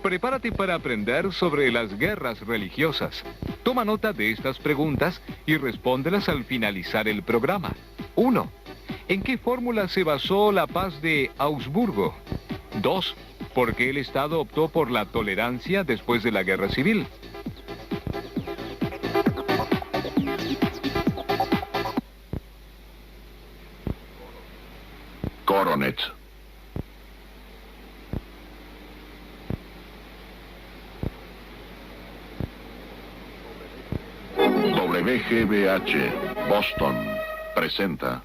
Prepárate para aprender sobre las guerras religiosas. Toma nota de estas preguntas y respóndelas al finalizar el programa. 1. ¿En qué fórmula se basó la paz de Augsburgo? 2. ¿Por qué el Estado optó por la tolerancia después de la guerra civil? Coronet. WGBH, Boston, presenta,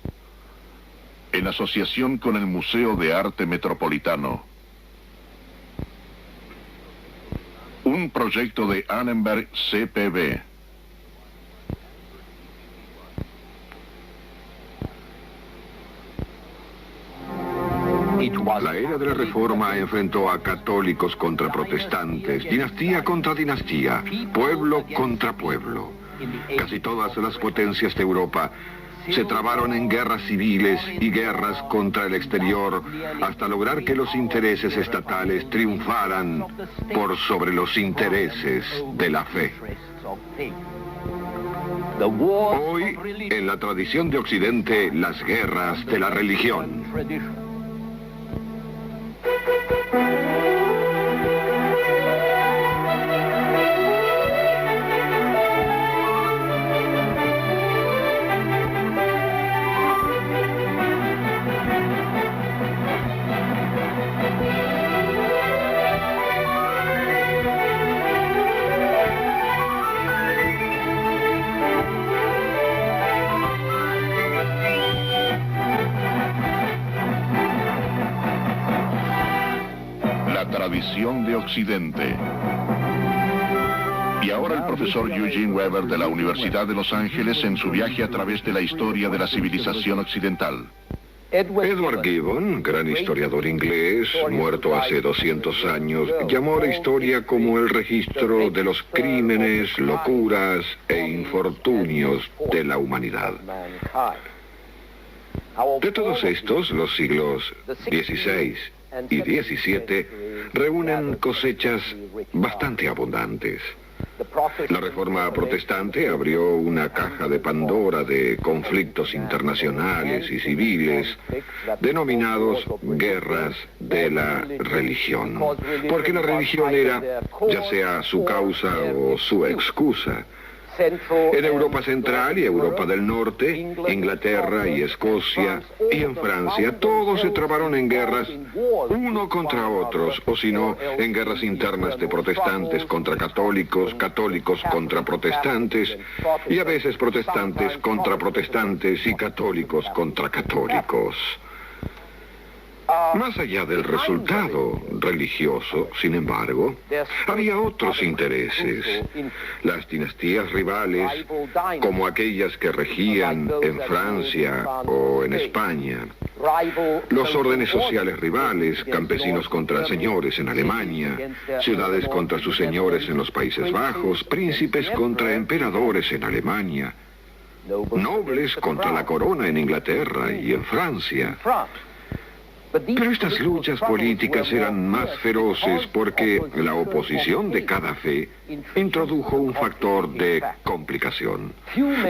en asociación con el Museo de Arte Metropolitano, un proyecto de Annenberg CPB. La era de la Reforma enfrentó a católicos contra protestantes, dinastía contra dinastía, pueblo contra pueblo. Casi todas las potencias de Europa se trabaron en guerras civiles y guerras contra el exterior hasta lograr que los intereses estatales triunfaran por sobre los intereses de la fe. Hoy, en la tradición de Occidente, las guerras de la religión. Tradición de Occidente. Y ahora el profesor Eugene Weber de la Universidad de Los Ángeles en su viaje a través de la historia de la civilización occidental. Edward Gibbon, gran historiador inglés, muerto hace 200 años, llamó a la historia como el registro de los crímenes, locuras e infortunios de la humanidad. De todos estos, los siglos XVI y XVII reúnen cosechas bastante abundantes. La Reforma protestante abrió una caja de Pandora de conflictos internacionales y civiles, denominados guerras de la religión, porque la religión era ya sea su causa o su excusa. En Europa Central y Europa del Norte, Inglaterra y Escocia, y en Francia, todos se trabaron en guerras uno contra otros, o si no, en guerras internas de protestantes contra católicos, católicos contra protestantes, y a veces protestantes contra protestantes y católicos contra católicos. Más allá del resultado religioso, sin embargo, había otros intereses. Las dinastías rivales, como aquellas que regían en Francia o en España, los órdenes sociales rivales, campesinos contra señores en Alemania, ciudades contra sus señores en los Países Bajos, príncipes contra emperadores en Alemania, nobles contra la corona en Inglaterra y en Francia. Pero estas luchas políticas eran más feroces porque la oposición de cada fe introdujo un factor de complicación.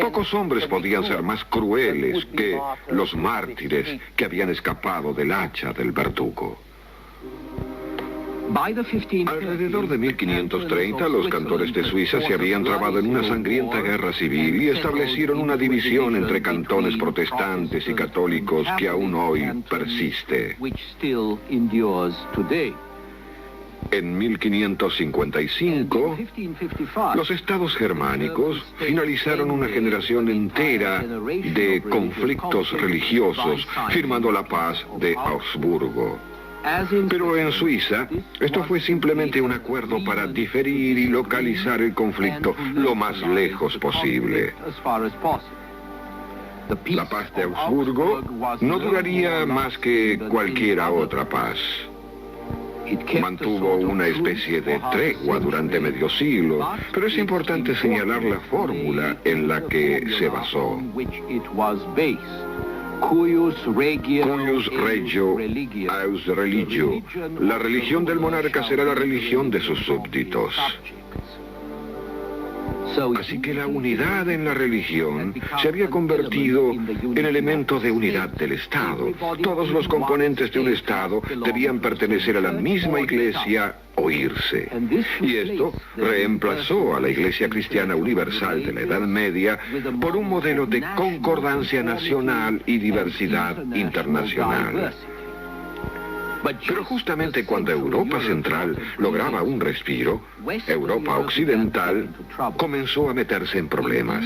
Pocos hombres podían ser más crueles que los mártires que habían escapado del hacha del verdugo. Alrededor de 1530, los cantores de Suiza se habían trabado en una sangrienta guerra civil y establecieron una división entre cantones protestantes y católicos que aún hoy persiste. En 1555, los estados germánicos finalizaron una generación entera de conflictos religiosos, firmando la paz de Augsburgo. Pero en Suiza, esto fue simplemente un acuerdo para diferir y localizar el conflicto lo más lejos posible. La paz de Augsburgo no duraría más que cualquiera otra paz. Mantuvo una especie de tregua durante medio siglo, pero es importante señalar la fórmula en la que se basó. Cuius regio aus religio. La religión del monarca será la religión de sus súbditos. Así que la unidad en la religión se había convertido en elemento de unidad del Estado. Todos los componentes de un Estado debían pertenecer a la misma iglesia o irse. Y esto reemplazó a la Iglesia Cristiana Universal de la Edad Media por un modelo de concordancia nacional y diversidad internacional. Pero justamente cuando Europa Central lograba un respiro, Europa Occidental comenzó a meterse en problemas.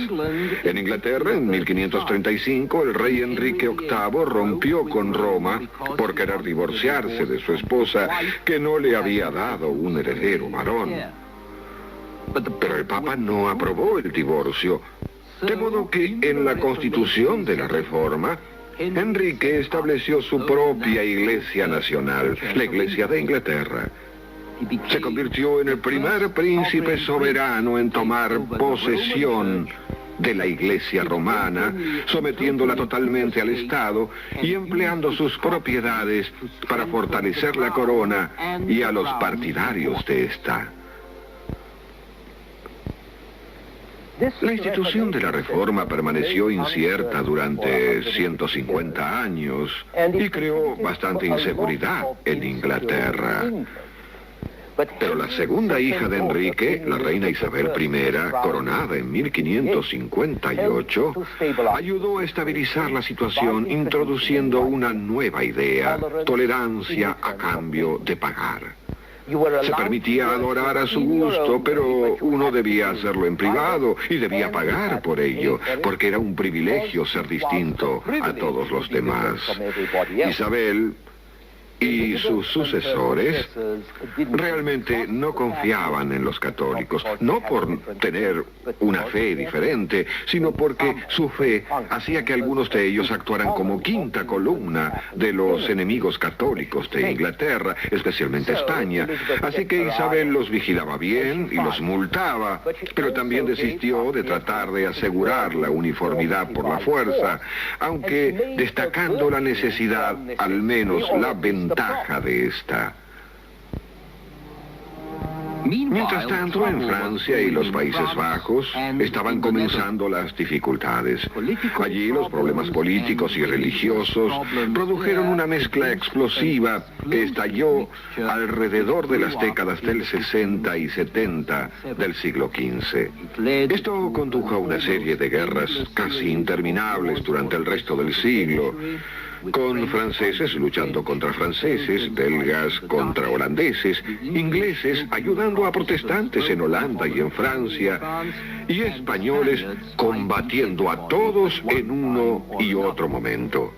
En Inglaterra, en 1535, el rey Enrique VIII rompió con Roma por querer divorciarse de su esposa, que no le había dado un heredero varón. Pero el Papa no aprobó el divorcio, de modo que en la Constitución de la Reforma, Enrique estableció su propia iglesia nacional, la Iglesia de Inglaterra. Se convirtió en el primer príncipe soberano en tomar posesión de la Iglesia romana, sometiéndola totalmente al Estado y empleando sus propiedades para fortalecer la corona y a los partidarios de esta. La institución de la Reforma permaneció incierta durante 150 años y creó bastante inseguridad en Inglaterra. Pero la segunda hija de Enrique, la reina Isabel I, coronada en 1558, ayudó a estabilizar la situación introduciendo una nueva idea: tolerancia a cambio de pagar. Se permitía adorar a su gusto, pero uno debía hacerlo en privado y debía pagar por ello, porque era un privilegio ser distinto a todos los demás. Isabel y sus sucesores realmente no confiaban en los católicos, no por tener una fe diferente, sino porque su fe hacía que algunos de ellos actuaran como quinta columna de los enemigos católicos de Inglaterra, especialmente España. Así que Isabel los vigilaba bien y los multaba, pero también desistió de tratar de asegurar la uniformidad por la fuerza, aunque destacando la necesidad, al menos la ventaja de esta. Mientras tanto, en Francia y los Países Bajos estaban comenzando las dificultades. Allí los problemas políticos y religiosos produjeron una mezcla explosiva que estalló alrededor de las décadas del 60 y 70 del siglo XV. Esto condujo a una serie de guerras casi interminables durante el resto del siglo, con franceses luchando contra franceses, belgas contra holandeses, ingleses ayudando a protestantes en Holanda y en Francia, y españoles combatiendo a todos en uno y otro momento.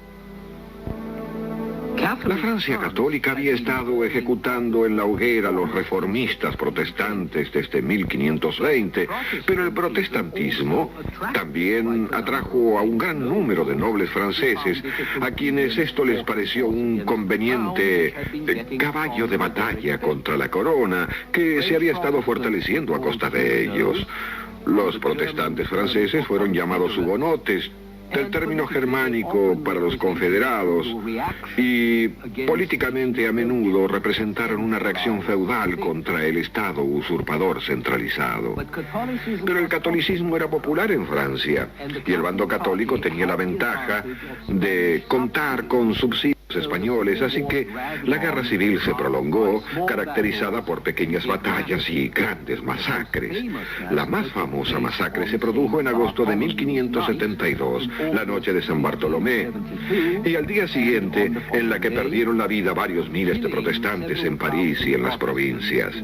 La Francia católica había estado ejecutando en la hoguera a los reformistas protestantes desde 1520, pero el protestantismo también atrajo a un gran número de nobles franceses, a quienes esto les pareció un conveniente caballo de batalla contra la corona, que se había estado fortaleciendo a costa de ellos. Los protestantes franceses fueron llamados hugonotes, del término germánico para los confederados, y políticamente a menudo representaron una reacción feudal contra el Estado usurpador centralizado. Pero el catolicismo era popular en Francia, y el bando católico tenía la ventaja de contar con subsidios españoles, así que la guerra civil se prolongó, caracterizada por pequeñas batallas y grandes masacres. La más famosa masacre se produjo en agosto de 1572, la noche de San Bartolomé, y al día siguiente, en la que perdieron la vida varios miles de protestantes en París y en las provincias.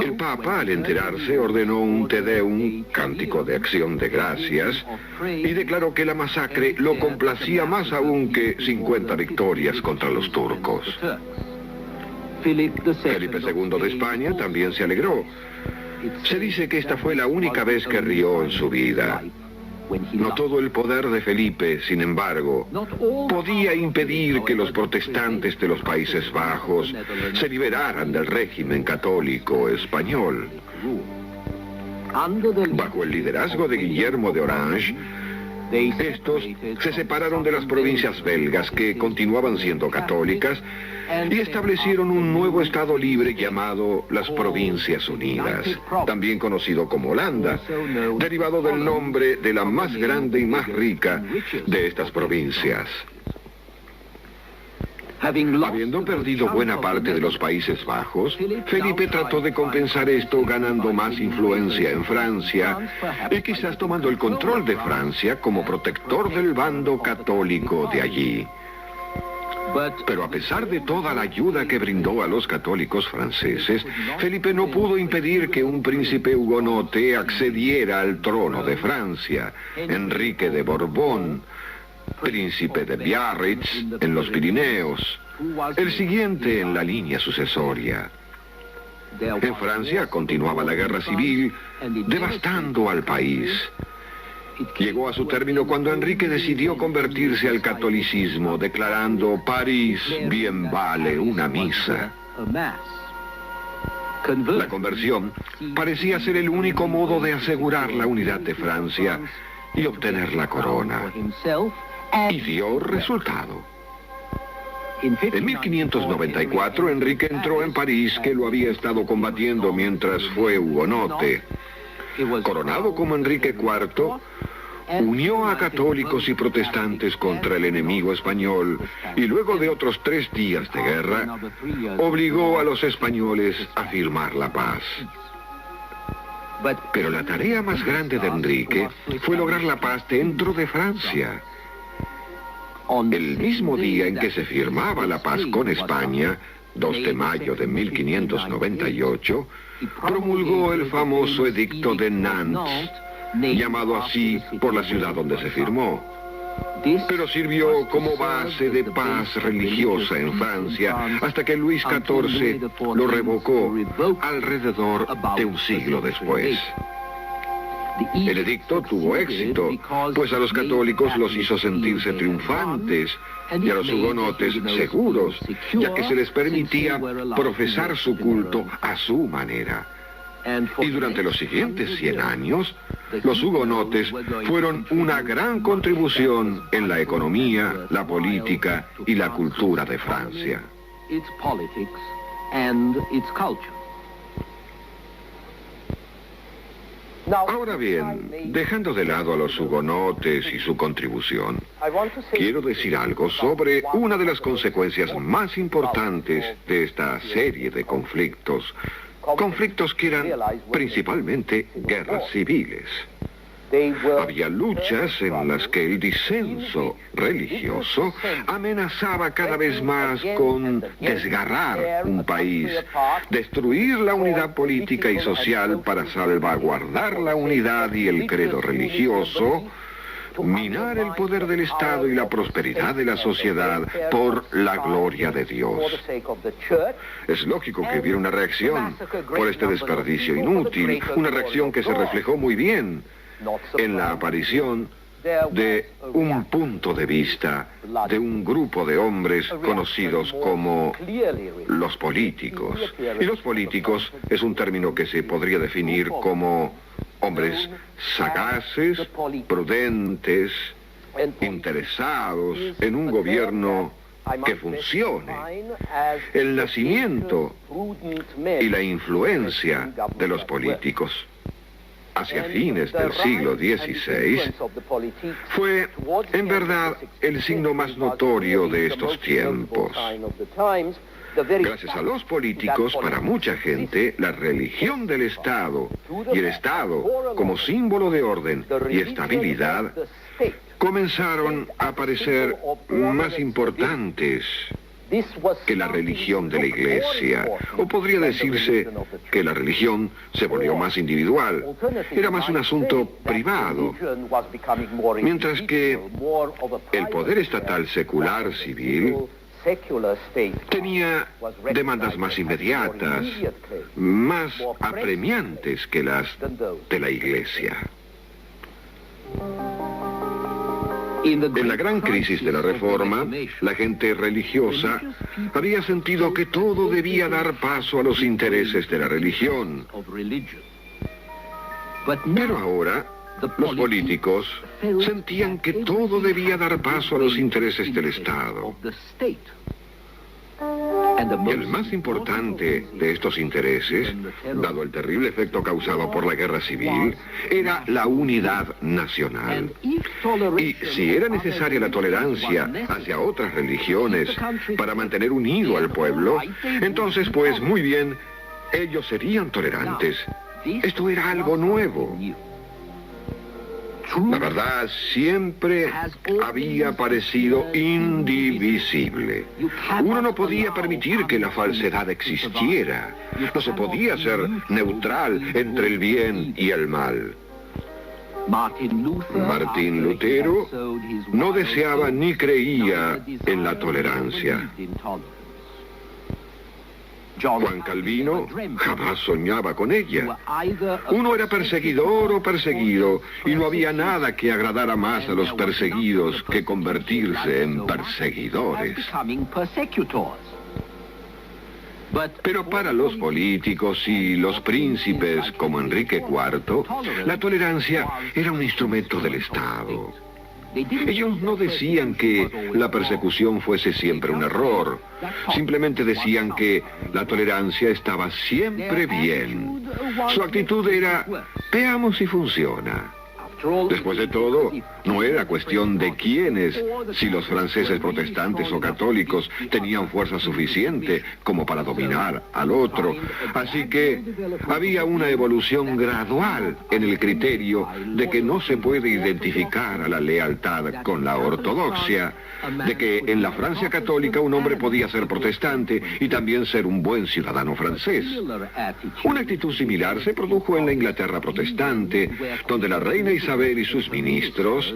El Papa, al enterarse, ordenó un Te Deum, cántico de acción de gracias, y declaró que la masacre lo complacía más aún que 50 victorias contra los turcos. Felipe II de España también se alegró. Se dice que esta fue la única vez que rió en su vida. No todo el poder de Felipe, sin embargo, podía impedir que los protestantes de los Países Bajos se liberaran del régimen católico español. Bajo el liderazgo de Guillermo de Orange, estos se separaron de las provincias belgas, que continuaban siendo católicas, y establecieron un nuevo estado libre llamado las Provincias Unidas, también conocido como Holanda, derivado del nombre de la más grande y más rica de estas provincias. Habiendo perdido buena parte de los Países Bajos, Felipe trató de compensar esto ganando más influencia en Francia y quizás tomando el control de Francia como protector del bando católico de allí. Pero a pesar de toda la ayuda que brindó a los católicos franceses, Felipe no pudo impedir que un príncipe hugonote accediera al trono de Francia, Enrique de Borbón, príncipe de Biarritz, en los Pirineos, el siguiente en la línea sucesoria. En Francia continuaba la guerra civil, devastando al país. Llegó a su término cuando Enrique decidió convertirse al catolicismo, declarando: París bien vale una misa. La conversión parecía ser el único modo de asegurar la unidad de Francia y obtener la corona. Y dio resultado. En 1594, Enrique entró en París, que lo había estado combatiendo mientras fue hugonote. Coronado como Enrique IV, unió a católicos y protestantes contra el enemigo español y luego de otros 3 días de guerra, obligó a los españoles a firmar la paz. Pero la tarea más grande de Enrique fue lograr la paz dentro de Francia. El mismo día en que se firmaba la paz con España, 2 de mayo de 1598, promulgó el famoso Edicto de Nantes, llamado así por la ciudad donde se firmó. Pero sirvió como base de paz religiosa en Francia hasta que Luis XIV lo revocó alrededor de un siglo después. El edicto tuvo éxito, pues a los católicos los hizo sentirse triunfantes y a los hugonotes seguros, ya que se les permitía profesar su culto a su manera. Y durante los siguientes 100 años, los hugonotes fueron una gran contribución en la economía, la política y la cultura de Francia. Ahora bien, dejando de lado a los hugonotes y su contribución, quiero decir algo sobre una de las consecuencias más importantes de esta serie de conflictos que eran principalmente guerras civiles. Había luchas en las que el disenso religioso amenazaba cada vez más con desgarrar un país, destruir la unidad política y social para salvaguardar la unidad y el credo religioso, minar el poder del Estado y la prosperidad de la sociedad por la gloria de Dios. Es lógico que hubiera una reacción por este desperdicio inútil, una reacción que se reflejó muy bien en la aparición de un punto de vista de un grupo de hombres conocidos como los políticos. Y los políticos es un término que se podría definir como hombres sagaces, prudentes, interesados en un gobierno que funcione. El nacimiento y la influencia de los políticos hacia fines del siglo XVI, fue en verdad el signo más notorio de estos tiempos. Gracias a los políticos, para mucha gente, la religión del Estado y el Estado como símbolo de orden y estabilidad comenzaron a parecer más importantes que la religión de la Iglesia, o podría decirse que la religión se volvió más individual, era más un asunto privado, mientras que el poder estatal secular civil tenía demandas más inmediatas, más apremiantes que las de la Iglesia. En la gran crisis de la Reforma, la gente religiosa había sentido que todo debía dar paso a los intereses de la religión. Pero ahora, los políticos sentían que todo debía dar paso a los intereses del Estado. Y el más importante de estos intereses, dado el terrible efecto causado por la guerra civil, era la unidad nacional. Y si era necesaria la tolerancia hacia otras religiones para mantener unido al pueblo, entonces, pues, muy bien, ellos serían tolerantes. Esto era algo nuevo. La verdad siempre había parecido indivisible. Uno no podía permitir que la falsedad existiera. No se podía ser neutral entre el bien y el mal. Martín Lutero no deseaba ni creía en la tolerancia. Juan Calvino jamás soñaba con ella. Uno era perseguidor o perseguido, y no había nada que agradara más a los perseguidos que convertirse en perseguidores. Pero para los políticos y los príncipes como Enrique IV, la tolerancia era un instrumento del Estado. Ellos no decían que la persecución fuese siempre un error. Simplemente decían que la tolerancia estaba siempre bien. Su actitud era, veamos si funciona. Después de todo, no era cuestión de quiénes, si los franceses protestantes o católicos tenían fuerza suficiente como para dominar al otro. Así que había una evolución gradual en el criterio de que no se puede identificar a la lealtad con la ortodoxia, de que en la Francia católica un hombre podía ser protestante y también ser un buen ciudadano francés. Una actitud similar se produjo en la Inglaterra protestante, donde la reina Isabel y sus ministros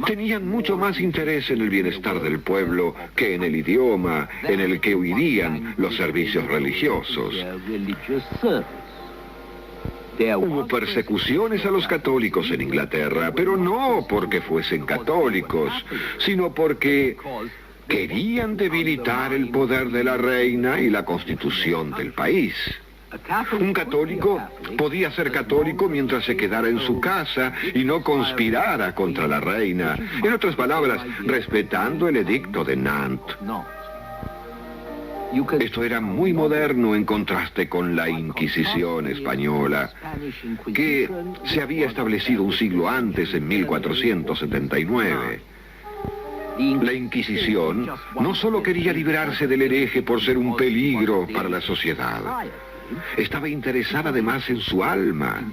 tenían mucho más interés en el bienestar del pueblo que en el idioma en el que oirían los servicios religiosos. Hubo persecuciones a los católicos en Inglaterra, pero no porque fuesen católicos, sino porque querían debilitar el poder de la reina y la constitución del país. Un católico podía ser católico mientras se quedara en su casa y no conspirara contra la reina. En otras palabras, respetando el edicto de Nantes. Esto era muy moderno en contraste con la Inquisición española, que se había establecido un siglo antes, en 1479. La Inquisición no solo quería librarse del hereje por ser un peligro para la sociedad, estaba interesada además en su alma.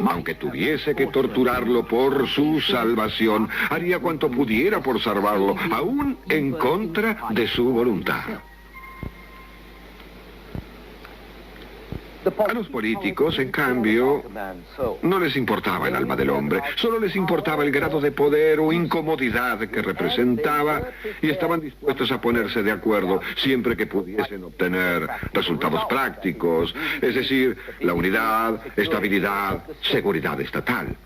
Aunque tuviese que torturarlo por su salvación, haría cuanto pudiera por salvarlo, aún en contra de su voluntad. A los políticos, en cambio, no les importaba el alma del hombre, solo les importaba el grado de poder o incomodidad que representaba, y estaban dispuestos a ponerse de acuerdo siempre que pudiesen obtener resultados prácticos, es decir, la unidad, estabilidad, seguridad estatal.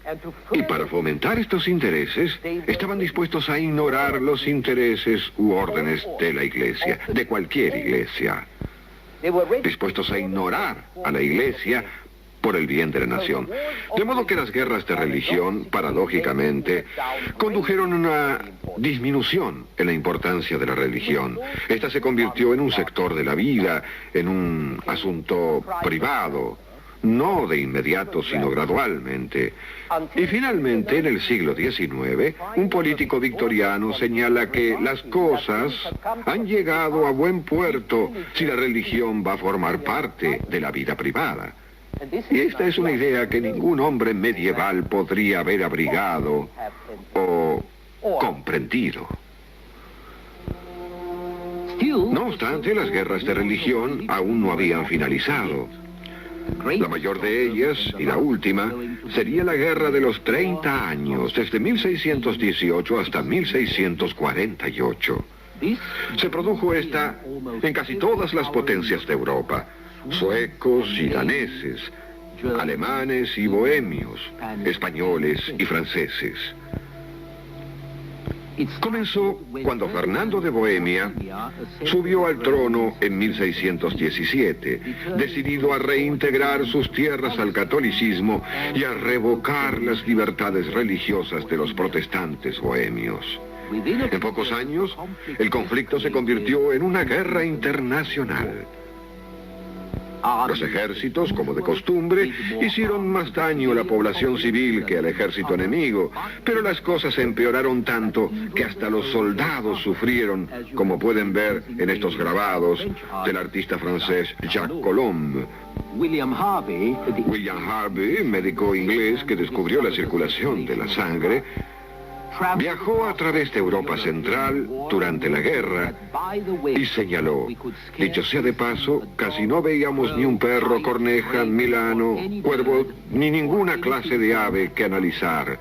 Y para fomentar estos intereses, estaban dispuestos a ignorar los intereses u órdenes de la Iglesia, de cualquier iglesia. Dispuestos a ignorar a la Iglesia por el bien de la nación. De modo que las guerras de religión, paradójicamente, condujeron a una disminución en la importancia de la religión. Esta se convirtió en un sector de la vida, en un asunto privado, no de inmediato, sino gradualmente. Y finalmente, en el siglo XIX, un político victoriano señala que las cosas han llegado a buen puerto si la religión va a formar parte de la vida privada. Y esta es una idea que ningún hombre medieval podría haber abrigado o comprendido. No obstante, las guerras de religión aún no habían finalizado. La mayor de ellas, y la última, sería la Guerra de los 30 años, desde 1618 hasta 1648. Se produjo esta en casi todas las potencias de Europa, suecos y daneses, alemanes y bohemios, españoles y franceses. Comenzó cuando Fernando de Bohemia subió al trono en 1617, decidido a reintegrar sus tierras al catolicismo y a revocar las libertades religiosas de los protestantes bohemios. En pocos años, el conflicto se convirtió en una guerra internacional. Los ejércitos, como de costumbre, hicieron más daño a la población civil que al ejército enemigo, pero las cosas empeoraron tanto que hasta los soldados sufrieron, como pueden ver en estos grabados del artista francés Jacques Colomb. William Harvey, médico inglés que descubrió la circulación de la sangre, viajó a través de Europa Central durante la guerra y señaló: dicho sea de paso, casi no veíamos ni un perro, corneja, milano, cuervo, ni ninguna clase de ave que analizar.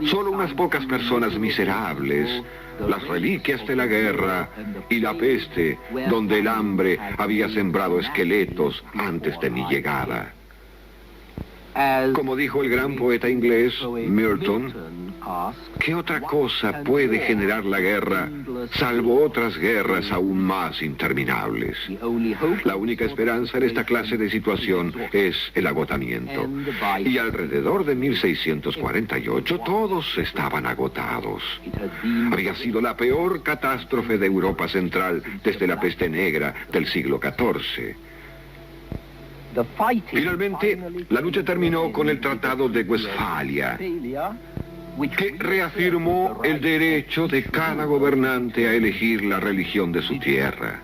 Solo unas pocas personas miserables, las reliquias de la guerra y la peste, donde el hambre había sembrado esqueletos antes de mi llegada. Como dijo el gran poeta inglés Milton, ¿qué otra cosa puede generar la guerra, salvo otras guerras aún más interminables? La única esperanza en esta clase de situación es el agotamiento. Y alrededor de 1648 todos estaban agotados. Había sido la peor catástrofe de Europa Central desde la peste negra del siglo XIV. Finalmente, la lucha terminó con el Tratado de Westfalia, que reafirmó el derecho de cada gobernante a elegir la religión de su tierra.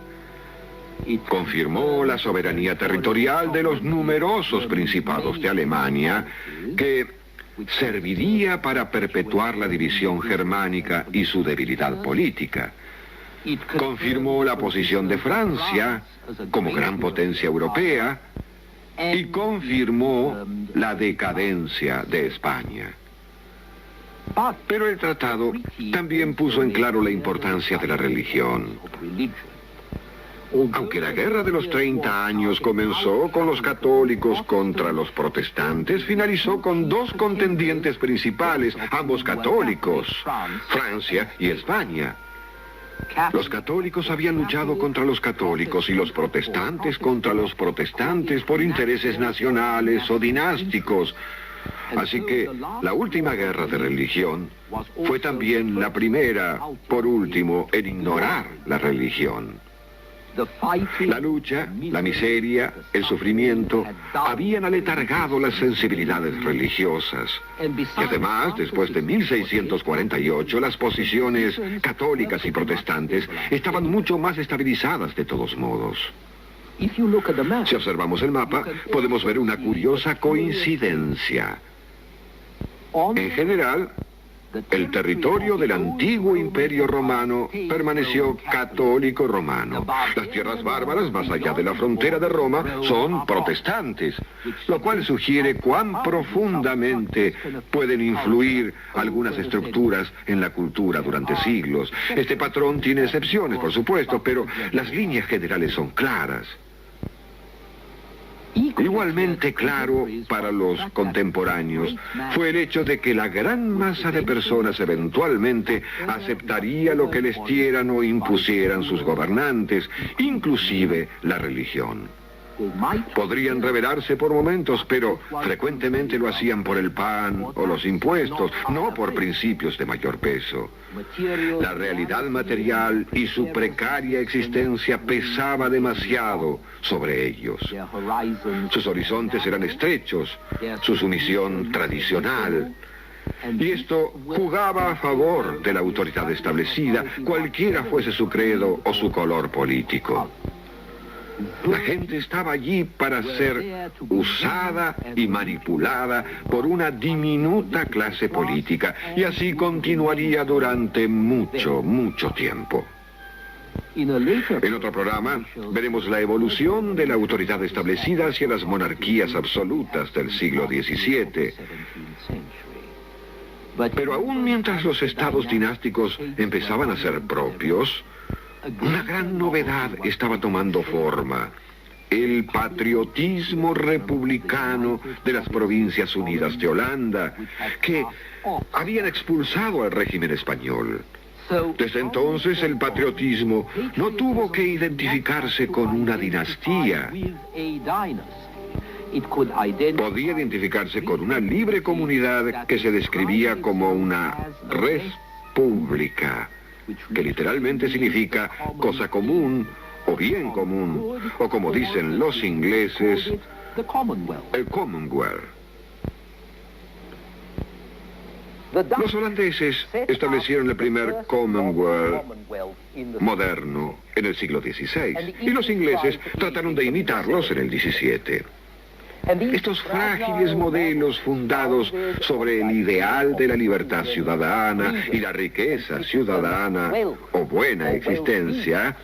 Confirmó la soberanía territorial de los numerosos principados de Alemania, que serviría para perpetuar la división germánica y su debilidad política. Confirmó la posición de Francia como gran potencia europea y confirmó la decadencia de España. Pero el tratado también puso en claro la importancia de la religión. Aunque la guerra de los 30 años comenzó con los católicos contra los protestantes, finalizó con dos contendientes principales, ambos católicos, Francia y España. Los católicos habían luchado contra los católicos y los protestantes contra los protestantes por intereses nacionales o dinásticos. Así que la última guerra de religión fue también la primera, por último, en ignorar la religión. La lucha, la miseria, el sufrimiento habían aletargado las sensibilidades religiosas. Y además, después de 1648, las posiciones católicas y protestantes estaban mucho más estabilizadas de todos modos. Si observamos el mapa, podemos ver una curiosa coincidencia. En general, el territorio del antiguo Imperio Romano permaneció católico romano. Las tierras bárbaras, más allá de la frontera de Roma, son protestantes, lo cual sugiere cuán profundamente pueden influir algunas estructuras en la cultura durante siglos. Este patrón tiene excepciones, por supuesto, pero las líneas generales son claras. Igualmente claro para los contemporáneos fue el hecho de que la gran masa de personas eventualmente aceptaría lo que les dieran o impusieran sus gobernantes, inclusive la religión. Podrían rebelarse por momentos, pero frecuentemente lo hacían por el pan o los impuestos, no por principios de mayor peso. La realidad material y su precaria existencia pesaba demasiado sobre ellos. Sus horizontes eran estrechos, su sumisión tradicional. Y esto jugaba a favor de la autoridad establecida, cualquiera fuese su credo o su color político. La gente estaba allí para ser usada y manipulada por una diminuta clase política, y así continuaría durante mucho, mucho tiempo. En otro programa veremos la evolución de la autoridad establecida hacia las monarquías absolutas del siglo XVII. Pero aún mientras los estados dinásticos empezaban a ser propios, una gran novedad estaba tomando forma: el patriotismo republicano de las Provincias Unidas de Holanda, que habían expulsado al régimen español. Desde entonces el patriotismo no tuvo que identificarse con una dinastía. Podía identificarse con una libre comunidad que se describía como una república, que literalmente significa cosa común o bien común, o como dicen los ingleses, el Commonwealth. Los holandeses establecieron el primer Commonwealth moderno en el siglo XVI y los ingleses trataron de imitarlos en el XVII. Estos frágiles modelos fundados sobre el ideal de la libertad ciudadana y la riqueza ciudadana o buena existencia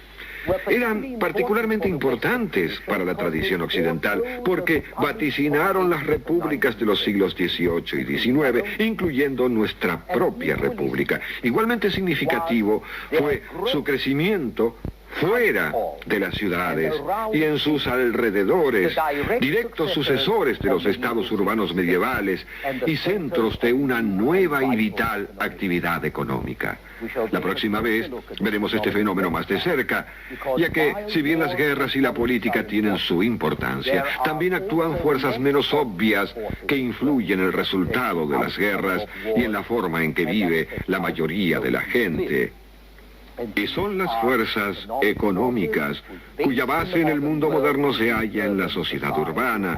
eran particularmente importantes para la tradición occidental porque vaticinaron las repúblicas de los siglos XVIII y XIX, incluyendo nuestra propia república. Igualmente significativo fue su crecimiento fuera de las ciudades y en sus alrededores, directos sucesores de los estados urbanos medievales y centros de una nueva y vital actividad económica. La próxima vez veremos este fenómeno más de cerca, ya que si bien las guerras y la política tienen su importancia, también actúan fuerzas menos obvias que influyen en el resultado de las guerras y en la forma en que vive la mayoría de la gente. Y son las fuerzas económicas, cuya base en el mundo moderno se halla en la sociedad urbana,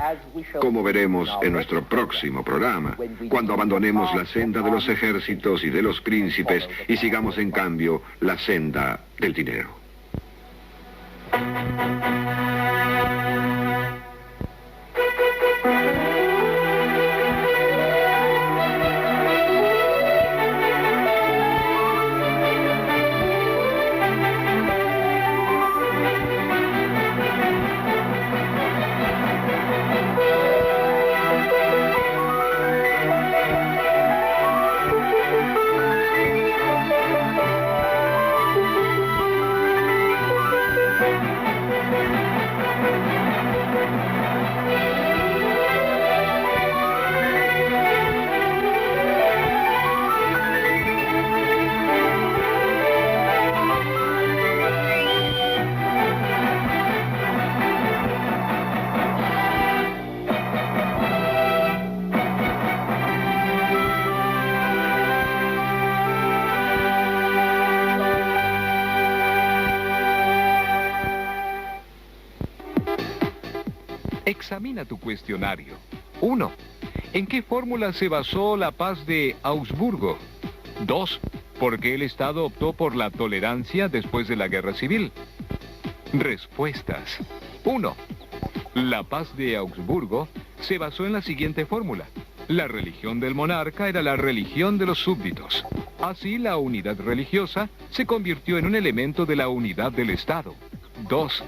como veremos en nuestro próximo programa, cuando abandonemos la senda de los ejércitos y de los príncipes y sigamos en cambio la senda del dinero. Examina tu cuestionario. 1. ¿En qué fórmula se basó la paz de Augsburgo? 2. ¿Por qué el Estado optó por la tolerancia después de la Guerra Civil? Respuestas. 1. La paz de Augsburgo se basó en la siguiente fórmula. La religión del monarca era la religión de los súbditos. Así, la unidad religiosa se convirtió en un elemento de la unidad del Estado. 2.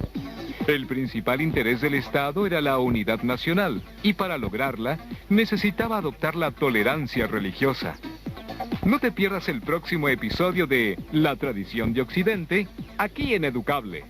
El principal interés del Estado era la unidad nacional, y para lograrla, necesitaba adoptar la tolerancia religiosa. No te pierdas el próximo episodio de La Tradición de Occidente, aquí en Educable.